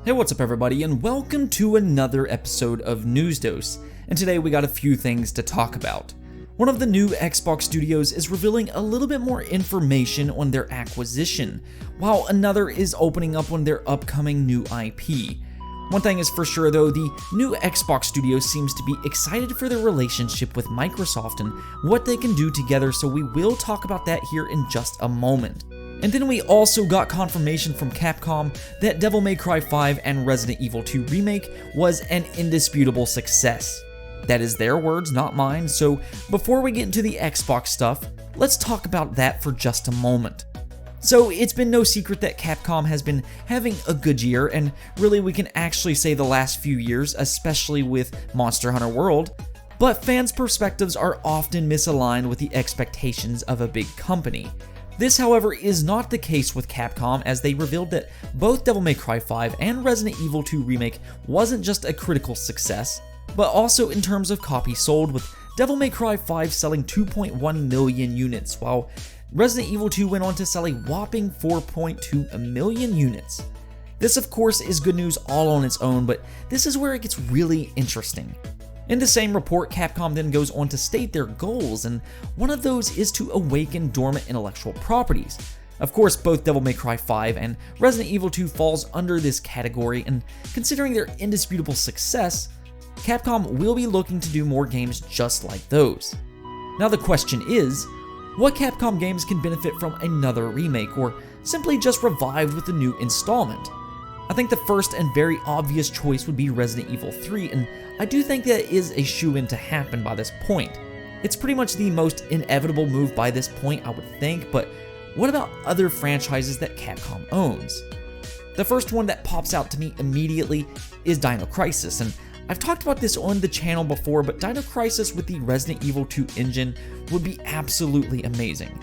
Hey, what's up everybody, and welcome to another episode of News Dose. And today we got a few things to talk about. One of the new Xbox studios is revealing a little bit more information on their acquisition, while another is opening up on their upcoming new IP. One thing is for sure though, the new Xbox studio seems to be excited for their relationship with Microsoft and what they can do together, so we will talk about that here in just a moment. And then we also got confirmation from Capcom that Devil May Cry 5 and Resident Evil 2 Remake was an indisputable success. That is their words, not mine, so before we get into the Xbox stuff, let's talk about that for just a moment. So it's been no secret that Capcom has been having a good year, and really we can actually say the last few years, especially with Monster Hunter World, but fans' perspectives are often misaligned with the expectations of a big company. This, however, is not the case with Capcom, as they revealed that both Devil May Cry 5 and Resident Evil 2 Remake wasn't just a critical success, but also in terms of copies sold, with Devil May Cry 5 selling 2.1 million units, while Resident Evil 2 went on to sell a whopping 4.2 million units. This, of course, is good news all on its own, but this is where it gets really interesting. In the same report, Capcom then goes on to state their goals, and one of those is to awaken dormant intellectual properties. Of course, both Devil May Cry 5 and Resident Evil 2 falls under this category, and considering their indisputable success, Capcom will be looking to do more games just like those. Now the question is, what Capcom games can benefit from another remake, or simply just revived with a new installment? I think the first and very obvious choice would be Resident Evil 3, and I do think that is a shoo-in to happen by this point. It's pretty much the most inevitable move by this point, I would think, but what about other franchises that Capcom owns? The first one that pops out to me immediately is Dino Crisis, and I've talked about this on the channel before, but Dino Crisis with the Resident Evil 2 engine would be absolutely amazing.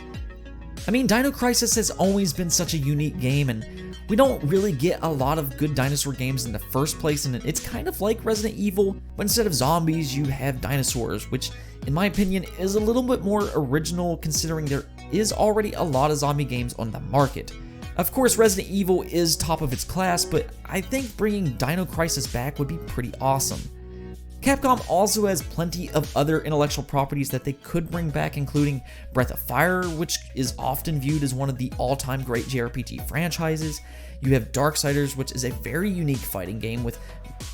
I mean, Dino Crisis has always been such a unique game, and we don't really get a lot of good dinosaur games in the first place, and it's kind of like Resident Evil, but instead of zombies, you have dinosaurs, which, in my opinion, is a little bit more original considering there is already a lot of zombie games on the market. Of course, Resident Evil is top of its class, but I think bringing Dino Crisis back would be pretty awesome. Capcom also has plenty of other intellectual properties that they could bring back, including Breath of Fire, which is often viewed as one of the all-time great JRPG franchises. You have Darksiders, which is a very unique fighting game with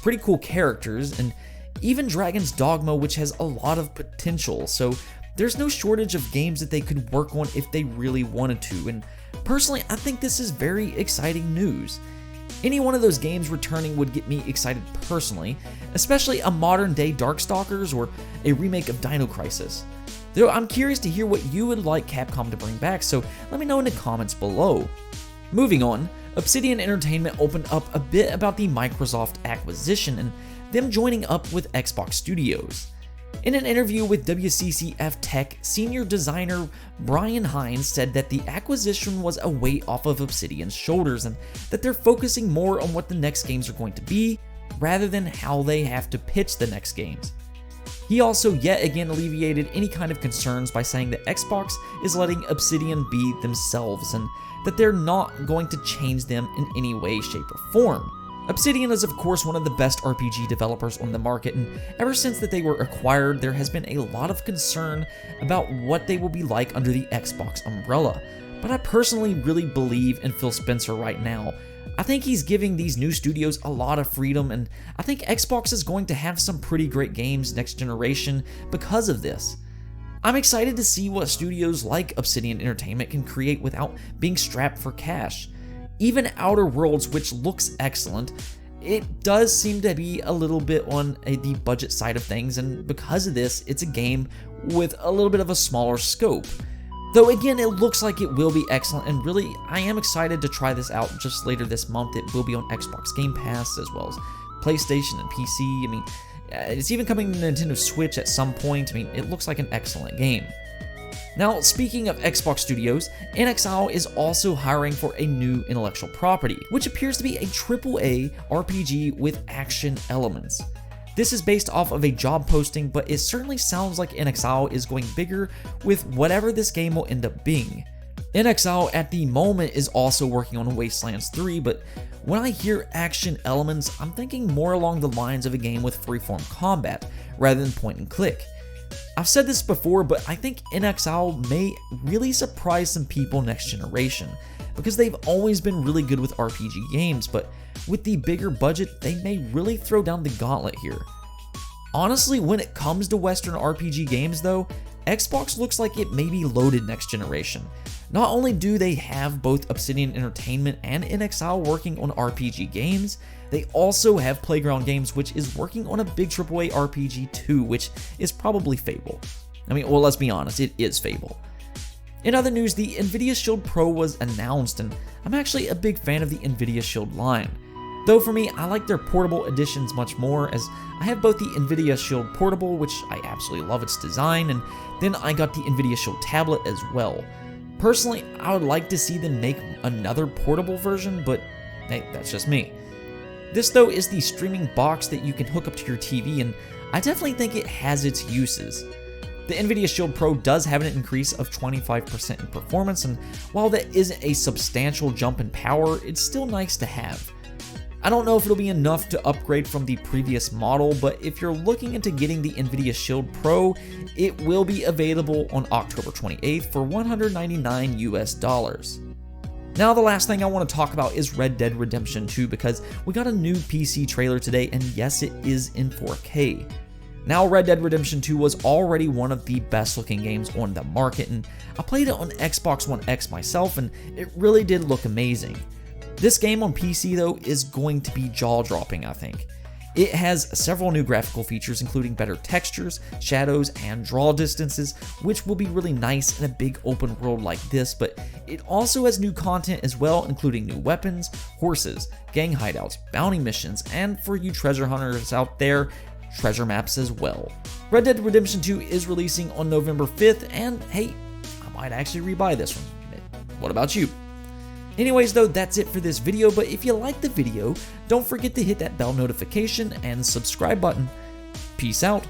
pretty cool characters, and even Dragon's Dogma, which has a lot of potential, so there's no shortage of games that they could work on if they really wanted to, and personally, I think this is very exciting news. Any one of those games returning would get me excited personally, especially a modern-day Darkstalkers or a remake of Dino Crisis. Though I'm curious to hear what you would like Capcom to bring back, so let me know in the comments below. Moving on, Obsidian Entertainment opened up a bit about the Microsoft acquisition and them joining up with Xbox Studios. In an interview with WCCF Tech, senior designer Brian Hines said that the acquisition was a weight off of Obsidian's shoulders and that they're focusing more on what the next games are going to be rather than how they have to pitch the next games. He also yet again alleviated any kind of concerns by saying that Xbox is letting Obsidian be themselves and that they're not going to change them in any way, shape, or form. Obsidian is of course one of the best RPG developers on the market, and ever since that they were acquired, there has been a lot of concern about what they will be like under the Xbox umbrella. But I personally really believe in Phil Spencer right now. I think he's giving these new studios a lot of freedom, and I think Xbox is going to have some pretty great games next generation because of this. I'm excited to see what studios like Obsidian Entertainment can create without being strapped for cash. Even Outer Worlds, which looks excellent, it does seem to be a little bit on the budget side of things, and because of this, it's a game with a little bit of a smaller scope. Though again, it looks like it will be excellent, and really, I am excited to try this out just later this month. It will be on Xbox Game Pass, as well as PlayStation and PC. I mean, it's even coming to Nintendo Switch at some point. I mean, it looks like an excellent game. Now, speaking of Xbox Studios, InXile is also hiring for a new intellectual property, which appears to be a AAA RPG with action elements. This is based off of a job posting, but it certainly sounds like InXile is going bigger with whatever this game will end up being. InXile at the moment is also working on Wastelands 3, but when I hear action elements, I'm thinking more along the lines of a game with freeform combat rather than point and click. I've said this before, but I think InXile may really surprise some people next generation, because they've always been really good with RPG games, but with the bigger budget, they may really throw down the gauntlet here. Honestly, when it comes to Western RPG games though, Xbox looks like it may be loaded next generation. Not only do they have both Obsidian Entertainment and InXile working on RPG games, they also have Playground Games, which is working on a big AAA RPG too, which is probably Fable. I mean, well, let's be honest, it is Fable. In other news, the Nvidia Shield Pro was announced, and I'm actually a big fan of the Nvidia Shield line. Though for me, I like their portable editions much more, as I have both the Nvidia Shield Portable, which I absolutely love its design, and then I got the Nvidia Shield Tablet as well. Personally, I would like to see them make another portable version, but hey, that's just me. This though is the streaming box that you can hook up to your TV, and I definitely think it has its uses. The Nvidia Shield Pro does have an increase of 25% in performance, and while that isn't a substantial jump in power, it's still nice to have. I don't know if it'll be enough to upgrade from the previous model, but if you're looking into getting the Nvidia Shield Pro, it will be available on October 28th for $199 US. Now the last thing I want to talk about is Red Dead Redemption 2, because we got a new PC trailer today, and yes, it is in 4K. Now, Red Dead Redemption 2 was already one of the best looking games on the market, and I played it on Xbox One X myself, and it really did look amazing. This game on PC though is going to be jaw-dropping, I think. It has several new graphical features, including better textures, shadows, and draw distances, which will be really nice in a big open world like this, but it also has new content as well, including new weapons, horses, gang hideouts, bounty missions, and for you treasure hunters out there, treasure maps as well. Red Dead Redemption 2 is releasing on November 5th, and hey, I might actually rebuy this one. What about you? Anyways though, that's it for this video, but if you liked the video, don't forget to hit that bell notification and subscribe button. Peace out.